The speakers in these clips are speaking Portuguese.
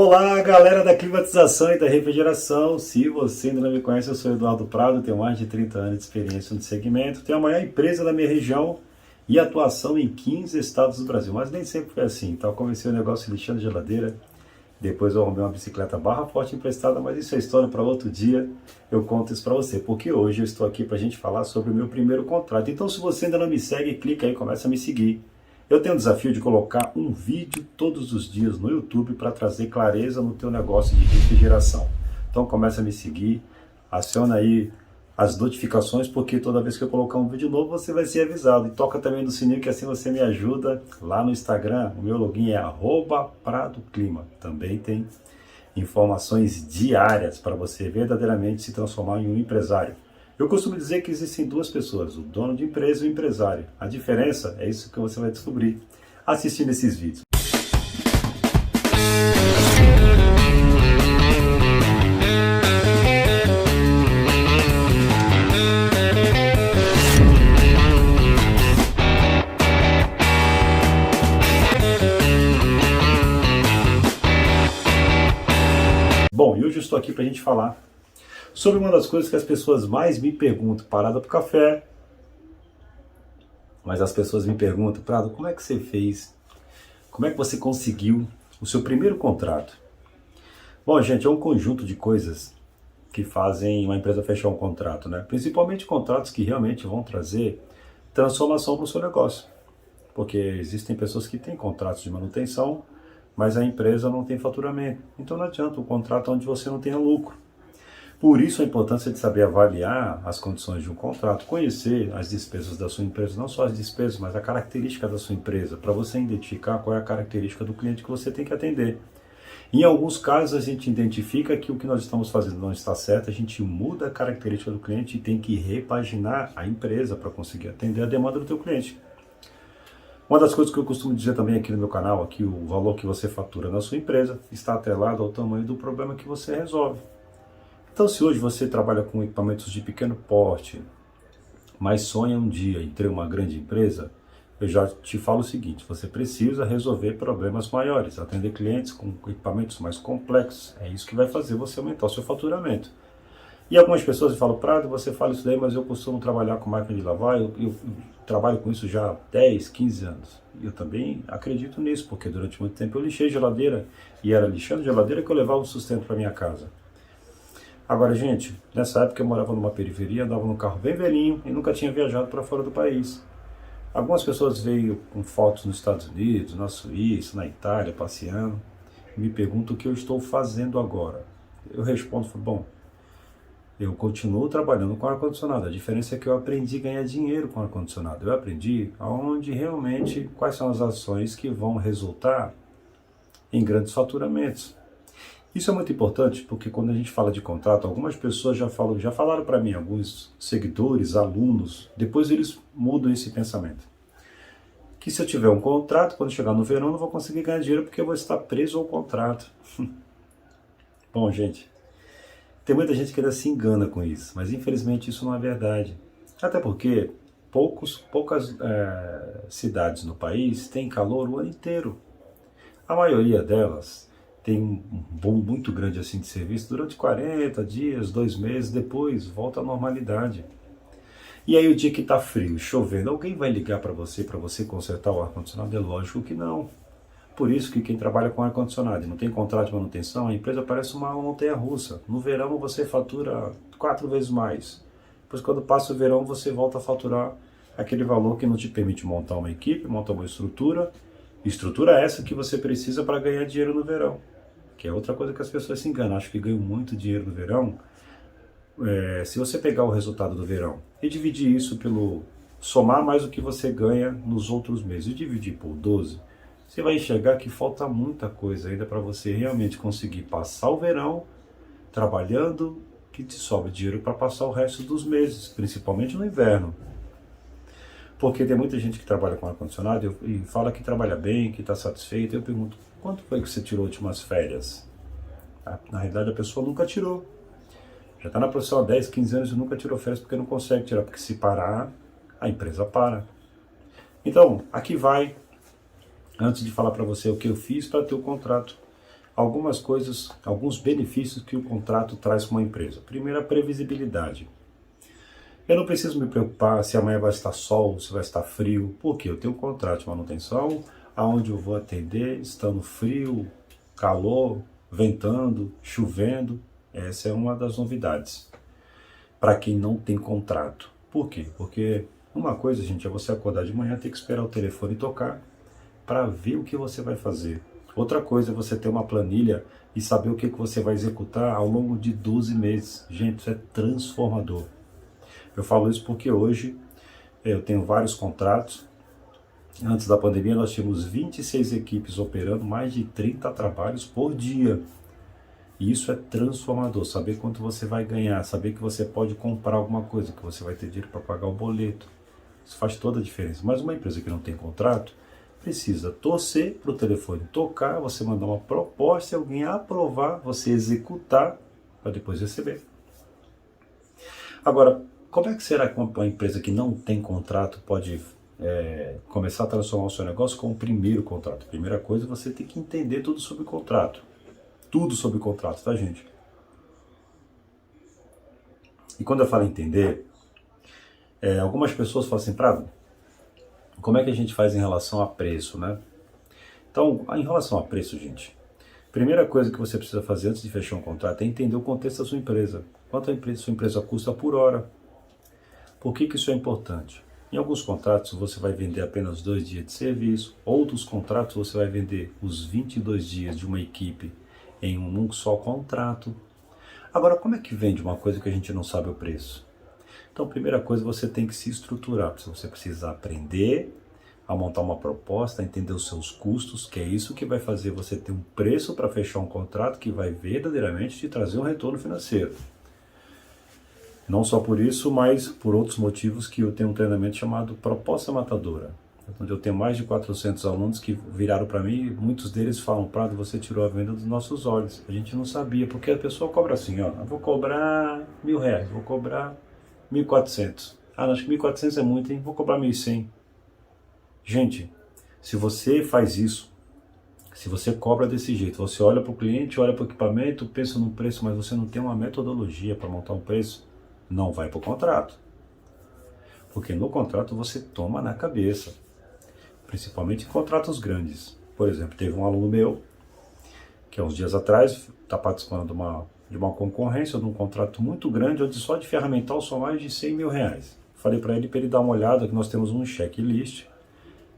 Olá, galera da climatização e da refrigeração. Se você ainda não me conhece, eu sou Eduardo Prado, tenho mais de 30 anos de experiência no segmento, tenho a maior empresa da minha região e atuação em 15 estados do Brasil. Mas nem sempre foi assim. Então, eu comecei o negócio lixando geladeira, depois eu arrumei uma bicicleta barra forte emprestada, mas isso é história para outro dia. Eu conto isso para você, porque hoje eu estou aqui para a gente falar sobre o meu primeiro contrato. Então, se você ainda não me segue, clica aí, começa a me seguir. Eu tenho o desafio de colocar um vídeo todos os dias no YouTube para trazer clareza no teu negócio de refrigeração. Então começa a me seguir, aciona aí as notificações, porque toda vez que eu colocar um vídeo novo você vai ser avisado. E toca também no sininho, que assim você me ajuda lá no Instagram. O meu login é @pradoclima. Também tem informações diárias para você verdadeiramente se transformar em um empresário. Eu costumo dizer que existem duas pessoas, o dono de empresa e o empresário. A diferença é isso que você vai descobrir assistindo esses vídeos. Bom, e hoje eu estou aqui para a gente falar sobre uma das coisas que as pessoas mais me perguntam, parada pro café, mas as pessoas me perguntam, Prado, como é que você fez? Como é que você conseguiu o seu primeiro contrato? Bom, gente, é um conjunto de coisas que fazem uma empresa fechar um contrato, né? Principalmente contratos que realmente vão trazer transformação para o seu negócio. Porque existem pessoas que têm contratos de manutenção, mas a empresa não tem faturamento. Então não adianta um contrato onde você não tenha lucro. Por isso a importância de saber avaliar as condições de um contrato, conhecer as despesas da sua empresa, não só as despesas, mas a característica da sua empresa, para você identificar qual é a característica do cliente que você tem que atender. Em alguns casos a gente identifica que o que nós estamos fazendo não está certo, a gente muda a característica do cliente e tem que repaginar a empresa para conseguir atender a demanda do teu cliente. Uma das coisas que eu costumo dizer também aqui no meu canal, aqui o valor que você fatura na sua empresa está atrelado ao tamanho do problema que você resolve. Então, se hoje você trabalha com equipamentos de pequeno porte, mas sonha um dia em ter uma grande empresa, eu já te falo o seguinte, você precisa resolver problemas maiores, atender clientes com equipamentos mais complexos. É isso que vai fazer você aumentar o seu faturamento. E algumas pessoas falam, Prado, você fala isso daí, mas eu costumo trabalhar com máquina de lavar, eu trabalho com isso já há 10, 15 anos. E eu também acredito nisso, porque durante muito tempo eu lixei geladeira, e era lixando geladeira que eu levava o sustento para minha casa. Agora, gente, nessa época eu morava numa periferia, andava num carro bem velhinho e nunca tinha viajado para fora do país. Algumas pessoas veio com fotos nos Estados Unidos, na Suíça, na Itália, passeando, e me perguntam o que eu estou fazendo agora. Eu respondo, bom, eu continuo trabalhando com ar-condicionado. A diferença é que eu aprendi a ganhar dinheiro com ar-condicionado. Eu aprendi aonde realmente, quais são as ações que vão resultar em grandes faturamentos. Isso é muito importante porque quando a gente fala de contrato, algumas pessoas já falaram para mim, alguns seguidores, alunos, depois eles mudam esse pensamento. Que se eu tiver um contrato, quando chegar no verão, eu não vou conseguir ganhar dinheiro porque eu vou estar preso ao contrato. Bom, gente, tem muita gente que ainda se engana com isso, mas infelizmente isso não é verdade. Até porque poucas cidades no país têm calor o ano inteiro. A maioria delas tem um boom muito grande assim de serviço durante 40 dias, 2 meses, depois volta à normalidade. E aí o dia que está frio, chovendo, alguém vai ligar para você consertar o ar-condicionado? É lógico que não. Por isso que quem trabalha com ar-condicionado e não tem contrato de manutenção, a empresa parece uma montanha-russa. No verão você fatura 4 vezes mais. Depois quando passa o verão você volta a faturar aquele valor que não te permite montar uma equipe, montar uma estrutura. Estrutura essa que você precisa para ganhar dinheiro no verão. Que é outra coisa que as pessoas se enganam, acham que ganham muito dinheiro no verão. Se você pegar o resultado do verão e dividir isso somar mais o que você ganha nos outros meses e dividir por 12, você vai enxergar que falta muita coisa ainda para você realmente conseguir passar o verão trabalhando, que te sobra dinheiro para passar o resto dos meses, principalmente no inverno. Porque tem muita gente que trabalha com ar-condicionado e fala que trabalha bem, que está satisfeito. Eu pergunto, quanto foi que você tirou as últimas férias? Na realidade, a pessoa nunca tirou. Já está na profissão há 10, 15 anos e nunca tirou férias porque não consegue tirar. Porque se parar, a empresa para. Então, aqui vai, antes de falar para você o que eu fiz para ter o contrato. algumas coisas, alguns benefícios que o contrato traz para uma empresa. Primeiro, a previsibilidade. Eu não preciso me preocupar se amanhã vai estar sol, se vai estar frio, porque eu tenho um contrato de manutenção, aonde eu vou atender, estando frio, calor, ventando, chovendo. Essa é uma das novidades para quem não tem contrato. Por quê? Porque uma coisa, gente, é você acordar de manhã, ter que esperar o telefone tocar para ver o que você vai fazer. Outra coisa é você ter uma planilha e saber o que você vai executar ao longo de 12 meses. Gente, isso é transformador. Eu falo isso porque hoje eu tenho vários contratos. Antes da pandemia nós tínhamos 26 equipes operando mais de 30 trabalhos por dia. E isso é transformador, saber quanto você vai ganhar, saber que você pode comprar alguma coisa, que você vai ter dinheiro para pagar o boleto. Isso faz toda a diferença. Mas uma empresa que não tem contrato precisa torcer para o telefone tocar, você mandar uma proposta, alguém aprovar, você executar para depois receber. Agora, como é que será que uma empresa que não tem contrato pode começar a transformar o seu negócio com o primeiro contrato? Primeira coisa, você tem que entender tudo sobre contrato. Tudo sobre contrato, tá, gente? E quando eu falo entender, algumas pessoas falam assim, Prado, como é que a gente faz em relação a preço, né? Então, em relação a preço, gente, primeira coisa que você precisa fazer antes de fechar um contrato é entender o contexto da sua empresa. Quanto a sua empresa custa por hora? Por que isso é importante? Em alguns contratos você vai vender apenas 2 dias de serviço, outros contratos você vai vender os 22 dias de uma equipe em um só contrato. Agora, como é que vende uma coisa que a gente não sabe o preço? Então, primeira coisa, você tem que se estruturar. Você precisa aprender a montar uma proposta, a entender os seus custos, que é isso que vai fazer você ter um preço para fechar um contrato que vai verdadeiramente te trazer um retorno financeiro. Não só por isso, mas por outros motivos que eu tenho um treinamento chamado Proposta Matadora, onde eu tenho mais de 400 alunos que viraram para mim e muitos deles falam, Prado, você tirou a venda dos nossos olhos. A gente não sabia, porque a pessoa cobra assim, ó, eu vou cobrar R$1.000, vou cobrar 1.400. Ah, acho que 1.400 é muito, hein? Vou cobrar 1.100. Gente, se você faz isso, se você cobra desse jeito, você olha para o cliente, olha para o equipamento, pensa no preço, mas você não tem uma metodologia para montar um preço, não vai para o contrato. Porque no contrato você toma na cabeça, principalmente em contratos grandes. Por exemplo, teve um aluno meu, que há uns dias atrás está participando de uma concorrência, de um contrato muito grande, onde só de ferramental são mais de R$100.000. Falei para ele dar uma olhada, que nós temos um checklist,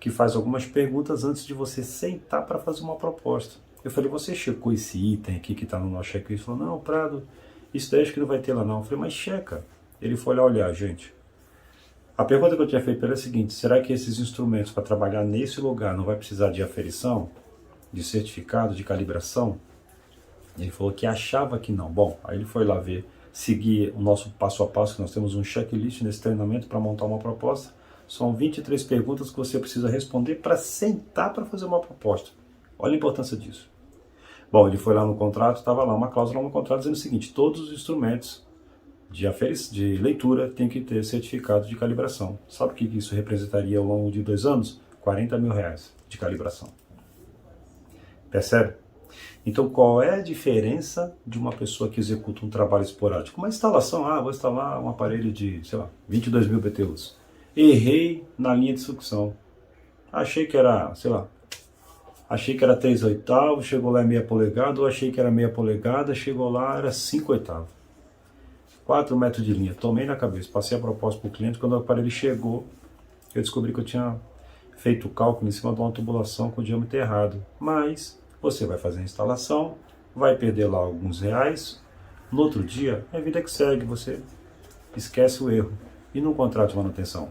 que faz algumas perguntas antes de você sentar para fazer uma proposta. Eu falei, você checou esse item aqui que está no nosso checklist? Ele falou, não, Prado, isso daí acho que não vai ter lá não. Eu falei, mas checa. Ele foi lá olhar, gente. A pergunta que eu tinha feito para ele é a seguinte, será que esses instrumentos para trabalhar nesse lugar não vai precisar de aferição, de certificado, de calibração? Ele falou que achava que não. Bom, aí ele foi lá ver, seguir o nosso passo a passo, que nós temos um checklist nesse treinamento para montar uma proposta. São 23 perguntas que você precisa responder para sentar para fazer uma proposta. Olha a importância disso. Bom, ele foi lá no contrato, estava lá uma cláusula no contrato dizendo o seguinte, todos os instrumentos de leitura têm que ter certificado de calibração. Sabe o que isso representaria ao longo de 2 anos? R$40.000 de calibração. Percebe? Então, qual é a diferença de uma pessoa que executa um trabalho esporádico? Uma instalação, vou instalar um aparelho de, 22.000 BTUs. Errei na linha de sucção. Achei que era, achei que era 3/8, chegou lá meia polegada, ou achei que era meia polegada, chegou lá, era 5/8. 4 metros de linha, tomei na cabeça, passei a proposta para o cliente, quando o aparelho chegou, eu descobri que eu tinha feito o cálculo em cima de uma tubulação com o diâmetro errado. Mas você vai fazer a instalação, vai perder lá alguns reais, no outro dia é vida que segue, você esquece o erro. E no contrato de manutenção,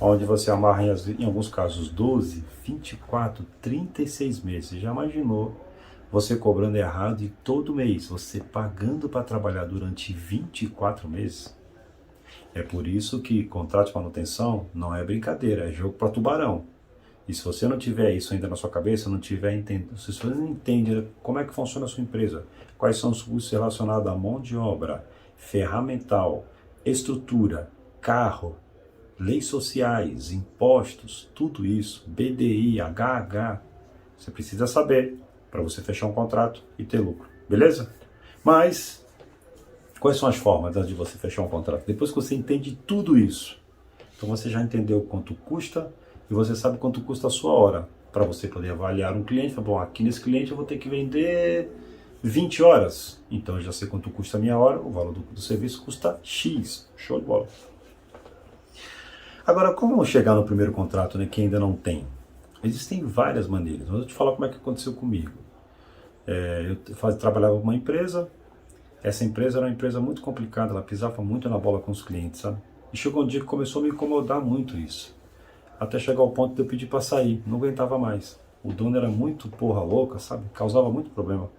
onde você amarra em alguns casos 12, 24, 36 meses, você já imaginou você cobrando errado e todo mês, você pagando para trabalhar durante 24 meses? É por isso que contrato de manutenção não é brincadeira, é jogo para tubarão. E se você não tiver isso ainda na sua cabeça, se você não entende como é que funciona a sua empresa, quais são os custos relacionados à mão de obra, ferramental, estrutura, carro, leis sociais, impostos, tudo isso, BDI, HH, você precisa saber para você fechar um contrato e ter lucro, beleza? Mas, quais são as formas de você fechar um contrato? Depois que você entende tudo isso, então você já entendeu quanto custa e você sabe quanto custa a sua hora, para você poder avaliar um cliente, falar, bom, aqui nesse cliente eu vou ter que vender 20 horas, então eu já sei quanto custa a minha hora, o valor do serviço custa X, show de bola. Agora, como chegar no primeiro contrato, né, que ainda não tem? Existem várias maneiras, mas eu vou te falar como é que aconteceu comigo. Eu trabalhava com uma empresa, essa empresa era uma empresa muito complicada, ela pisava muito na bola com os clientes, sabe? E chegou um dia que começou a me incomodar muito isso. Até chegar ao ponto de eu pedir para sair, não aguentava mais. O dono era muito porra louca, sabe? Causava muito problema.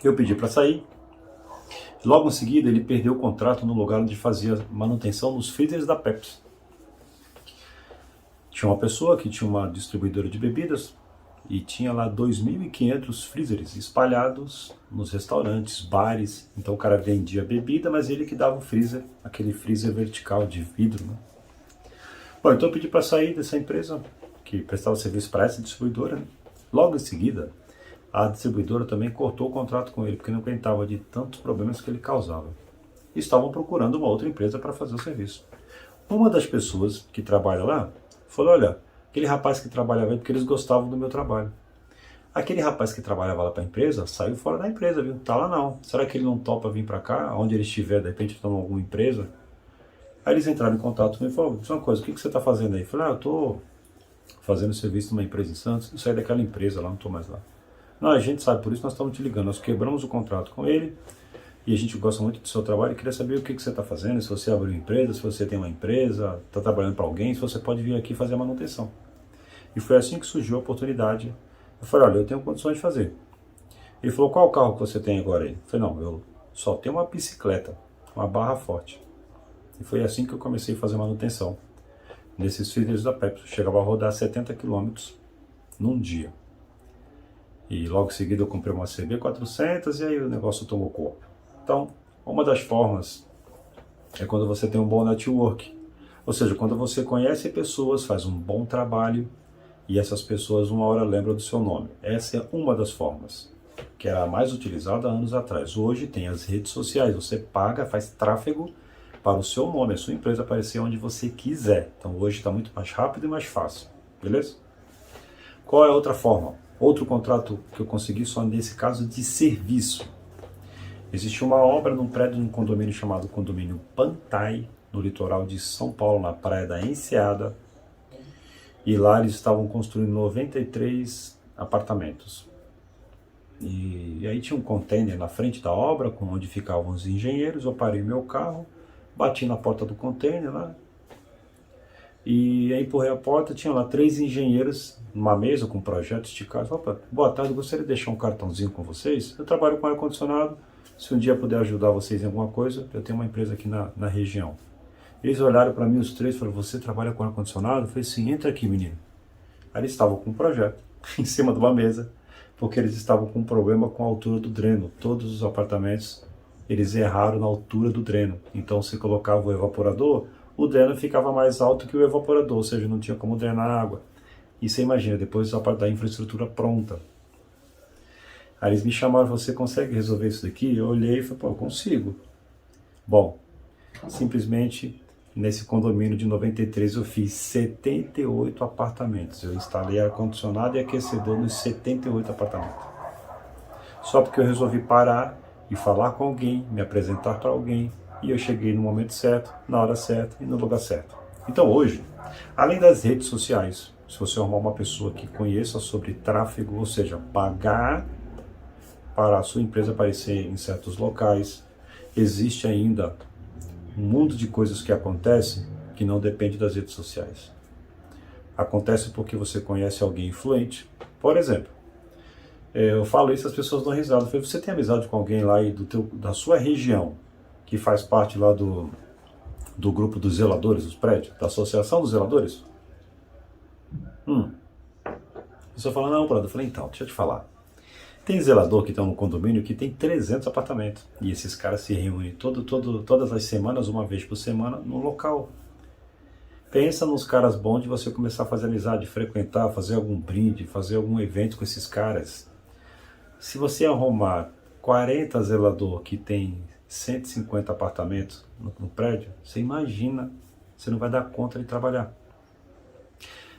Eu pedi para sair. Logo em seguida, ele perdeu o contrato no lugar onde fazia manutenção nos freezers da Pepsi. Tinha uma pessoa que tinha uma distribuidora de bebidas e tinha lá 2.500 freezers espalhados nos restaurantes, bares. Então o cara vendia bebida, mas ele que dava o freezer, aquele freezer vertical de vidro, né? Bom, então eu pedi para sair dessa empresa que prestava serviço para essa distribuidora, né? Logo em seguida, a distribuidora também cortou o contrato com ele, porque não aguentava de tantos problemas que ele causava. E estavam procurando uma outra empresa para fazer o serviço. Uma das pessoas que trabalha lá falou, olha, aquele rapaz que trabalhava aí porque eles gostavam do meu trabalho. Aquele rapaz que trabalhava lá para a empresa saiu fora da empresa, viu? Tá lá não. Será que ele não topa vir para cá? Onde ele estiver, de repente estão em alguma empresa? Aí eles entraram em contato comigo e falaram, diz uma coisa, o que você está fazendo aí? Eu falei, eu estou fazendo serviço numa empresa em Santos, eu saí daquela empresa lá, não estou mais lá. Não, a gente sabe, por isso nós estamos te ligando, nós quebramos o contrato com ele e a gente gosta muito do seu trabalho e queria saber o que você está fazendo, se você abriu uma empresa, se você tem uma empresa, está trabalhando para alguém, se você pode vir aqui fazer a manutenção. E foi assim que surgiu a oportunidade. Eu falei, olha, eu tenho condições de fazer. Ele falou, qual o carro que você tem agora aí? Eu falei, não, eu só tenho uma bicicleta, uma barra forte. E foi assim que eu comecei a fazer manutenção. Nesses freezers da Pepsi, eu chegava a rodar 70 km num dia. E logo em seguida eu comprei uma CB400 e aí o negócio tomou corpo. Então, uma das formas é quando você tem um bom network. Ou seja, quando você conhece pessoas, faz um bom trabalho e essas pessoas uma hora lembram do seu nome. Essa é uma das formas, que era a mais utilizada há anos atrás. Hoje tem as redes sociais, você paga, faz tráfego para o seu nome, a sua empresa aparecer onde você quiser. Então hoje está muito mais rápido e mais fácil, beleza? Qual é a outra forma? Outro contrato que eu consegui só nesse caso de serviço. Existe uma obra num prédio de um condomínio chamado Condomínio Pantai, no litoral de São Paulo, na praia da Enseada. E lá eles estavam construindo 93 apartamentos. E aí tinha um container na frente da obra, com onde ficavam os engenheiros. Eu parei meu carro, bati na porta do container lá. E aí empurrei a porta, tinha lá 3 engenheiros numa mesa com projetos esticados. Opa, boa tarde, gostaria de deixar um cartãozinho com vocês. Eu trabalho com ar-condicionado, se um dia puder ajudar vocês em alguma coisa, eu tenho uma empresa aqui na região. Eles olharam para mim, os 3, e falaram, você trabalha com ar-condicionado? Eu falei, sim, entra aqui, menino. Aí eles estavam com um projeto em cima de uma mesa, porque eles estavam com um problema com a altura do dreno. Todos os apartamentos, eles erraram na altura do dreno. Então, se colocava o evaporador, o dreno ficava mais alto que o evaporador, ou seja, não tinha como drenar a água. E você imagina, depois da infraestrutura pronta. Aí eles me chamaram, você consegue resolver isso daqui? Eu olhei e falei, pô, eu consigo. Bom, simplesmente nesse condomínio de 93 eu fiz 78 apartamentos. Eu instalei ar-condicionado e aquecedor nos 78 apartamentos. Só porque eu resolvi parar e falar com alguém, me apresentar para alguém, e eu cheguei no momento certo, na hora certa e no lugar certo. Então hoje, além das redes sociais, se você arrumar uma pessoa que conheça sobre tráfego, ou seja, pagar para a sua empresa aparecer em certos locais, existe ainda um mundo de coisas que acontecem que não depende das redes sociais. Acontece porque você conhece alguém influente. Por exemplo, eu falo isso, as pessoas dão risada. Eu falei, você tem amizade com alguém lá aí da sua região, que faz parte lá do grupo dos zeladores dos prédios, da associação dos zeladores? A pessoa fala, não, brother. Eu falei, então, deixa eu te falar. Tem zelador que está no condomínio que tem 300 apartamentos. E esses caras se reúnem todas as semanas, uma vez por semana, no local. Pensa nos caras bons de você começar a fazer amizade, frequentar, fazer algum brinde, fazer algum evento com esses caras. Se você arrumar 40 zelador que tem 150 apartamentos no prédio, você imagina, você não vai dar conta de trabalhar.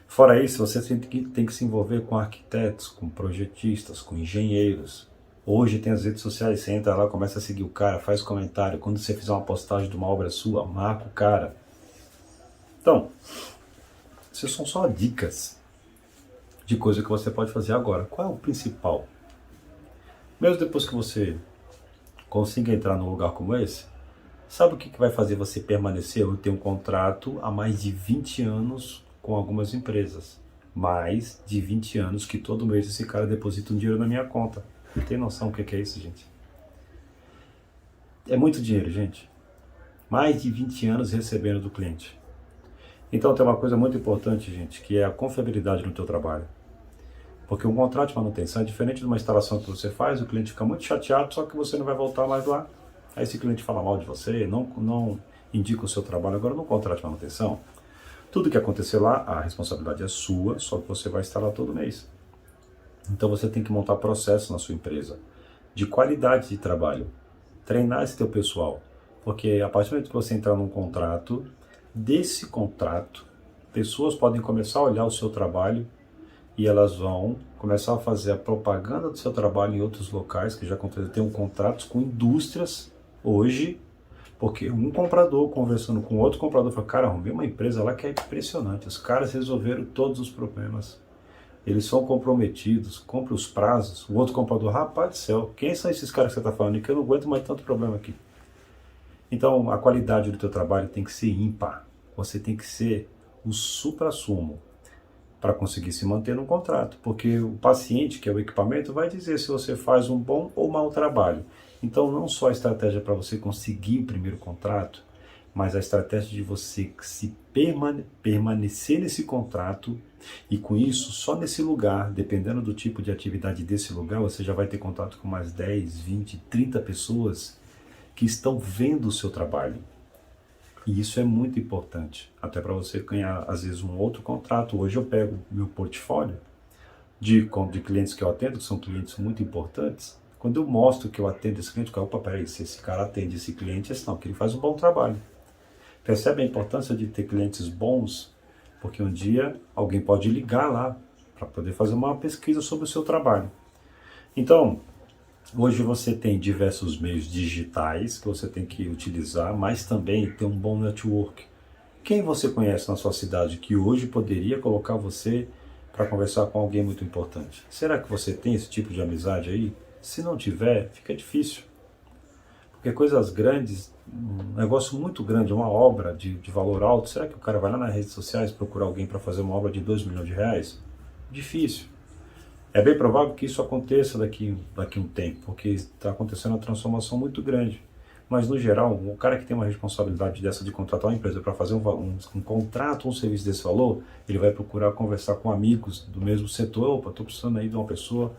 Fora isso, você tem que se envolver com arquitetos, com projetistas, com engenheiros. Hoje tem as redes sociais, você entra lá, começa a seguir o cara, faz comentário. Quando você fizer uma postagem de uma obra sua, marca o cara. Então, essas são só dicas de coisa que você pode fazer agora. Qual é o principal? Mesmo depois que você consiga entrar num lugar como esse, sabe o que vai fazer você permanecer ou ter um contrato há mais de 20 anos com algumas empresas? Mais de 20 anos que todo mês esse cara deposita um dinheiro na minha conta. Tem noção o que é isso, gente? É muito dinheiro, gente. Mais de 20 anos recebendo do cliente. Então tem uma coisa muito importante, gente, que é a confiabilidade no teu trabalho. Porque um contrato de manutenção é diferente de uma instalação que você faz, o cliente fica muito chateado, só que você não vai voltar mais lá. Aí esse cliente fala mal de você, não indica o seu trabalho. Agora no contrato de manutenção, tudo que acontecer lá, a responsabilidade é sua, só que você vai estar lá todo mês. Então você tem que montar processos na sua empresa, de qualidade de trabalho, treinar esse teu pessoal. Porque a partir do momento que você entrar num contrato, desse contrato, pessoas podem começar a olhar o seu trabalho e elas vão começar a fazer a propaganda do seu trabalho em outros locais, que já tem contratos com indústrias hoje, porque um comprador conversando com outro comprador fala, cara, arrumei uma empresa lá que é impressionante, os caras resolveram todos os problemas, eles são comprometidos, cumprem os prazos. O outro comprador, rapaz do céu, quem são esses caras que você está falando? Que eu não aguento mais tanto problema aqui. Então, a qualidade do teu trabalho tem que ser ímpar. Você tem que ser o suprassumo para conseguir se manter no contrato. Porque o paciente, que é o equipamento, vai dizer se você faz um bom ou mau trabalho. Então, não só a estratégia para você conseguir o primeiro contrato, mas a estratégia de você se permanecer nesse contrato e com isso, só nesse lugar, dependendo do tipo de atividade desse lugar, você já vai ter contato com mais 10, 20, 30 pessoas que estão vendo o seu trabalho. E isso é muito importante, até para você ganhar, às vezes, um outro contrato. Hoje eu pego meu portfólio de clientes que eu atendo, que são clientes muito importantes. Quando eu mostro que eu atendo esse cliente, eu falo, opa, peraí, se esse cara atende esse cliente, é sinal que ele faz um bom trabalho. Percebe a importância de ter clientes bons? Porque um dia alguém pode ligar lá para poder fazer uma pesquisa sobre o seu trabalho. Então, hoje você tem diversos meios digitais que você tem que utilizar, mas também tem um bom network. Quem você conhece na sua cidade que hoje poderia colocar você para conversar com alguém muito importante? Será que você tem esse tipo de amizade aí? Se não tiver, fica difícil. Porque coisas grandes, um negócio muito grande, uma obra de valor alto, será que o cara vai lá nas redes sociais procurar alguém para fazer uma obra de 2 milhões de reais? Difícil. É bem provável que isso aconteça daqui a um tempo, porque está acontecendo uma transformação muito grande. Mas, no geral, o cara que tem uma responsabilidade dessa de contratar uma empresa para fazer um contrato, um serviço desse valor, ele vai procurar conversar com amigos do mesmo setor. Opa, estou precisando aí de uma pessoa.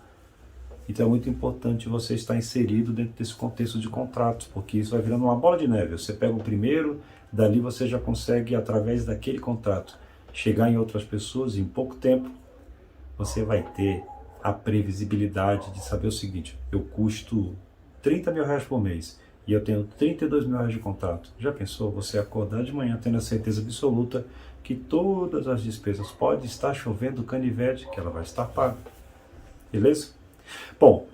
Então é muito importante você estar inserido dentro desse contexto de contratos, porque isso vai virando uma bola de neve. Você pega o primeiro, dali você já consegue, através daquele contrato, chegar em outras pessoas e em pouco tempo você vai ter a previsibilidade de saber o seguinte: eu custo 30 mil reais por mês e eu tenho 32 mil reais de contrato. Já pensou você acordar de manhã tendo a certeza absoluta que todas as despesas pode estar chovendo canivete, que ela vai estar paga? Beleza? Bom,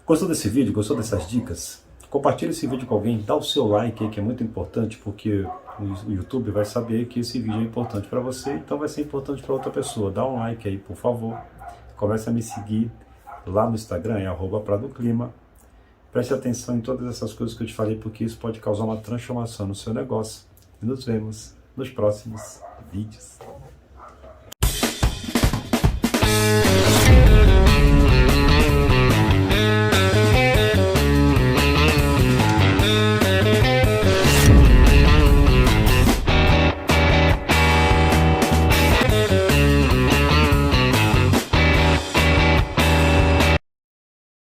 gostou desse vídeo? Gostou dessas dicas? Compartilhe esse vídeo com alguém, dá o seu like aí, que é muito importante, porque o YouTube vai saber que esse vídeo é importante para você, então vai ser importante para outra pessoa. Dá um like aí, por favor. Comece a me seguir lá no Instagram, é @pradoclima. Preste atenção em todas essas coisas que eu te falei, porque isso pode causar uma transformação no seu negócio. E nos vemos nos próximos vídeos.